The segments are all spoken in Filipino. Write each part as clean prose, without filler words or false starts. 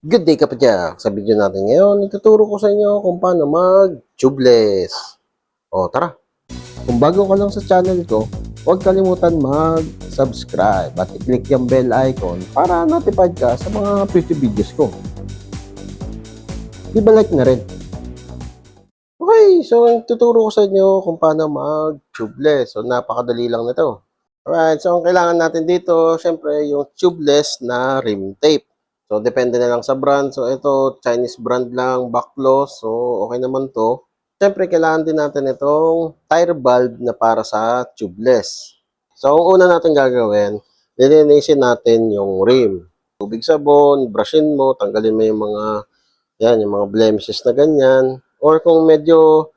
Good day kapadyak! Sa video natin ngayon, ituturo ko sa inyo kung paano mag-tubeless. O tara! Kung bago ka lang sa channel ko, huwag kalimutan mag-subscribe at i-click yung bell icon para notified ka sa mga future videos ko. Di ba like na rin? Okay, so ituturo ko sa inyo kung paano mag-tubeless. So napakadali lang nito. Alright, so ang kailangan natin dito, syempre yung tubeless na rim tape. So, depende na lang sa brand. So, ito, Chinese brand lang, Baclos. So, okay naman to. Siyempre, kailangan din natin itong tire valve na para sa tubeless. So, ang una natin gagawin, lilinisin natin yung rim. Tubig sabon, brushin mo, tanggalin mo yung yung mga blemishes na ganyan. Or kung medyo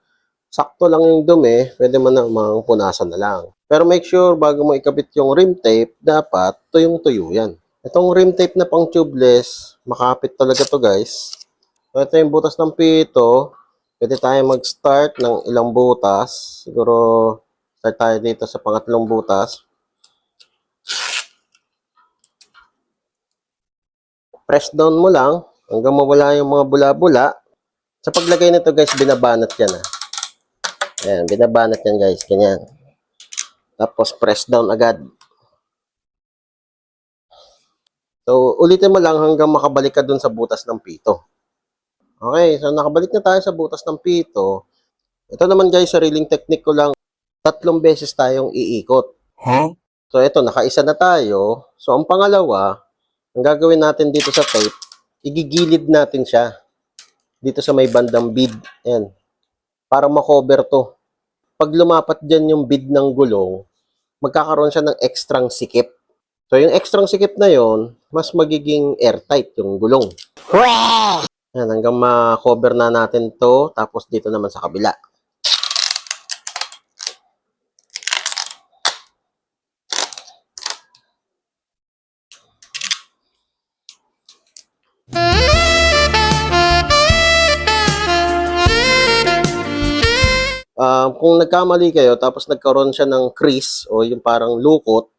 sakto lang yung dumi, pwede mo namang punasan na lang. Pero make sure, bago mo ikabit yung rim tape, dapat tuyong-tuyo yan. Itong rim tape na pang tubeless, makapit talaga to guys. So ito yung butas ng pito. Pwede tayo mag-start ng ilang butas. Siguro start tayo dito sa pangatlong butas. Press down mo lang hanggang mawala yung mga bula-bula. Sa paglagay nito guys, binabanat yan. Ayan, binabanat yan guys, ganyan. Tapos press down agad. So ulitin mo lang hanggang makabalik ka dun sa butas ng pito. Okay, so nakabalik na tayo sa butas ng pito. Ito naman guys, sariling technique ko lang. 3 beses tayong iikot. Huh? So ito, nakaisa na tayo. So ang pangalawa, ang gagawin natin dito sa tape, igigilid natin siya. Dito sa may bandang bead. Ayan. Para makover to. Pag lumapat dyan yung bead ng gulong, magkakaroon siya ng ekstrang sikip. So yung ekstrang sikip na yon, mas magiging airtight yung gulong. Ayan, hanggang ma-cover na natin to. Tapos dito naman sa kabila. Kung nagkamali kayo tapos nagkaroon siya ng crease o yung parang lukot,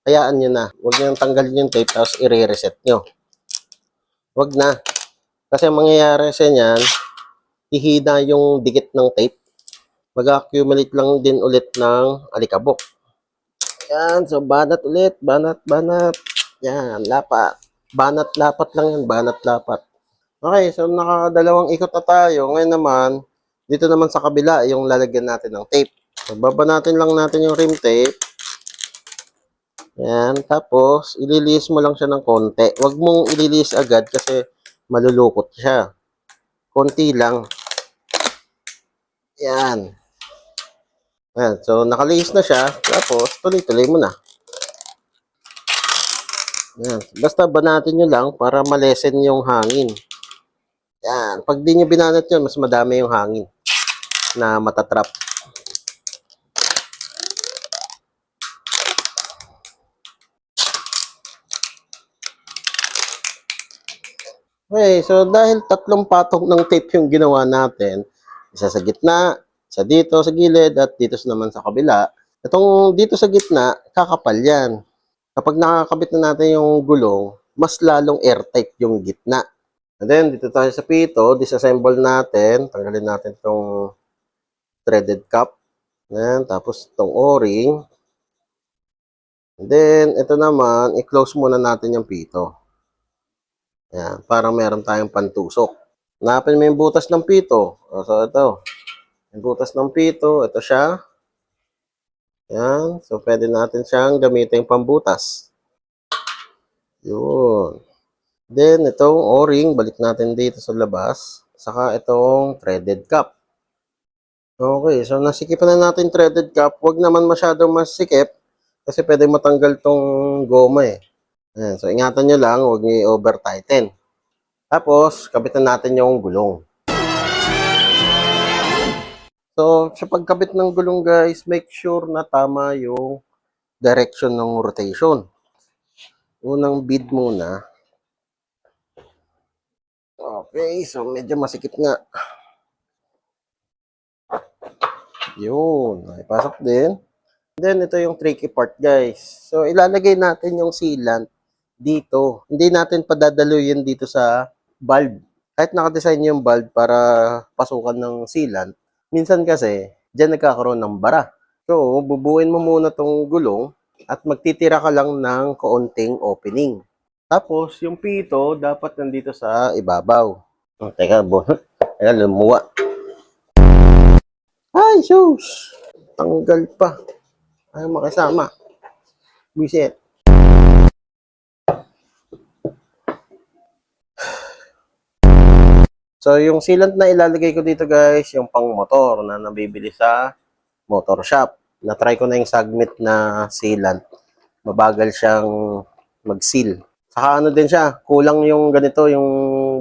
hayaan nyo na. Huwag nyo nang tanggalin yung tape tapos i-reset nyo. Huwag na. Kasi ang mangyayari sa niyan, ihina yung dikit ng tape. Mag-accumulate lang din ulit ng alikabok. Yan. So, banat ulit. Banat, banat. Yan. Lapat. Banat, lapat lang yan. Banat, lapat. Okay. So, nakadalawang ikot na tayo. Ngayon naman, dito naman sa kabila, yung lalagyan natin ng tape. So, babanatin lang natin yung rim tape. Yan. Tapos, ililis mo lang siya ng konti. Huwag mong ililis agad kasi malulukot siya. Konti lang. Yan. Yan. So, nakalihis na siya. Tapos, tuloy-tuloy mo na. Yan. Basta banatin nyo lang para malesen yung hangin. Yan. Pag di nyo binanat yun, mas madami yung hangin na matatrap. Okay, so dahil 3 patong ng tape yung ginawa natin, isa sa gitna, isa dito sa gilid, at dito naman sa kabila. Itong dito sa gitna, kakapal yan. Kapag nakakabit na natin yung gulong, mas lalong airtight yung gitna. And then, dito tayo sa pito, disassemble natin. Tanggalin natin itong threaded cap. Ayan, tapos itong o-ring. And then, ito naman, i-close muna natin yung pito. Ayan, para meron tayong pantusok. Hanapin mo yung butas ng pito. So, ito. Yung butas ng pito, ito siya. Ayan, so pwede natin siyang gamitin pambutas. Yun. Then, itong o-ring, balik natin dito sa labas. Saka itong threaded cap. Okay, so nasikipan na natin threaded cap. Huwag naman masyadong masikip kasi pwede matanggal tong goma eh. Ayan, so ingatan nyo lang, huwag nyo i-over-tighten. Tapos, kabitan natin yung gulong. So, sa pagkabit ng gulong guys, make sure na tama yung direction ng rotation. Unang bead muna. Okay, so medyo masikip nga. Yun, ipasok din. Then, ito yung tricky part guys. So, ilalagay natin yung sealant dito. Hindi natin padadaluyin dito sa valve. Kahit nakadesign yung valve para pasukan ng sealant, minsan kasi, dyan nagkakaroon ng bara. So, bubuin mo muna tong gulong at magtitira ka lang ng kaunting opening. Tapos, yung pito, dapat nandito sa ibabaw. Oh, teka, teka, lumuwa. Ay, sus! Tanggal pa. Ayaw makisama. Bisit. So, yung sealant na ilalagay ko dito guys, yung pang motor na nabibili sa motor shop. Na-try ko na yung Sagmit na sealant. Mabagal siyang mag-seal. Saka ano din siya, kulang yung ganito, yung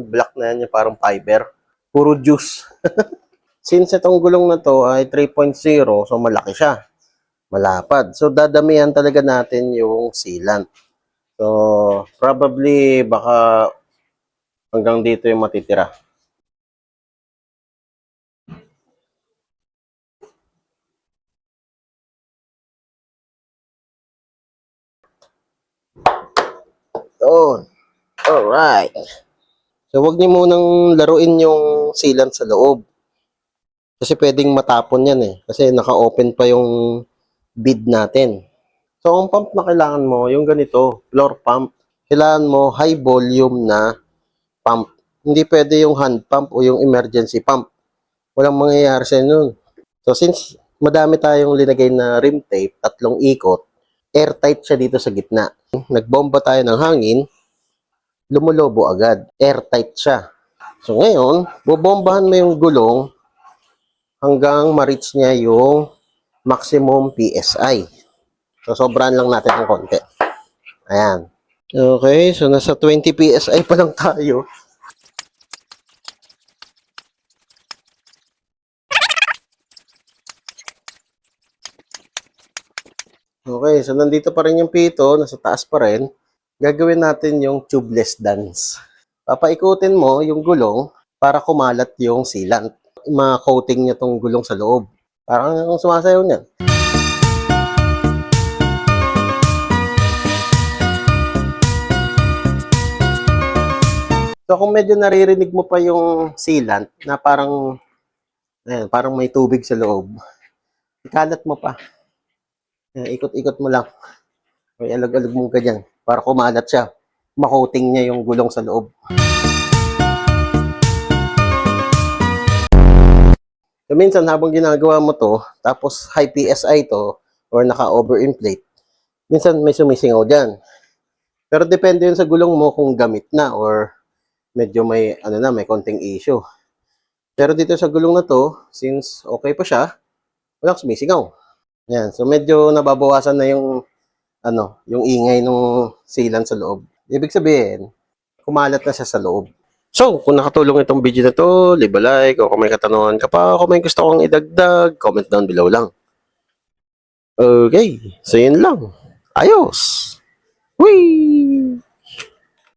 black na yan, yung parang fiber. Puro juice. Since itong gulong na to ay 3.0, so malaki siya. Malapad. So, dadamihan talaga natin yung sealant. So, probably, baka hanggang dito yung matitira. Oh, alright. So, wag niyo munang laruin yung sealant sa loob. Kasi pwedeng matapon yan eh. Kasi naka-open pa yung bead natin. So, ang pump na kailangan mo, yung ganito, floor pump. Kailangan mo high volume na pump. Hindi pwede yung hand pump o yung emergency pump. Walang mangyayari sa inyo. So, since madami tayong linagay na rim tape, 3 ikot, airtight siya dito sa gitna. Nagbomba tayo ng hangin, lumulobo agad. Airtight siya. So, ngayon, bubombahan mo yung gulong hanggang ma-reach niya yung maximum PSI. So, sobrahan lang natin ng konti. Ayan. Okay, so nasa 20 PSI pa lang tayo. Okay, so nandito pa rin yung pito, nasa taas pa rin. Gagawin natin yung tubeless dance. Papaikutin mo yung gulong para kumalat yung sealant. Ma-coating niya tong gulong sa loob. Parang ang sumasayaw niyan. So kung medyo naririnig mo pa yung sealant na parang parang may tubig sa loob, ikalat mo pa. Ikot-ikot mo lang. May alag-alag mo ganyan para kumalat siya. Ma-coating niya yung gulong sa loob. So minsan habang ginagawa mo to, tapos high PSI to, or naka-overinflate, minsan may sumisingaw dyan. Pero depende yun sa gulong mo kung gamit na or medyo may may konting issue. Pero dito sa gulong na to, since okay pa siya, walang sumisingaw. Yan, so medyo nababawasan na yung yung ingay ng sealant sa loob. Ibig sabihin, kumalat na siya sa loob. So, kung nakatulong itong video na to, leave a like, o kung may katanungan ka pa, kung may gusto kong idagdag, comment down below lang. Okay, so yun lang. Ayos! Whee!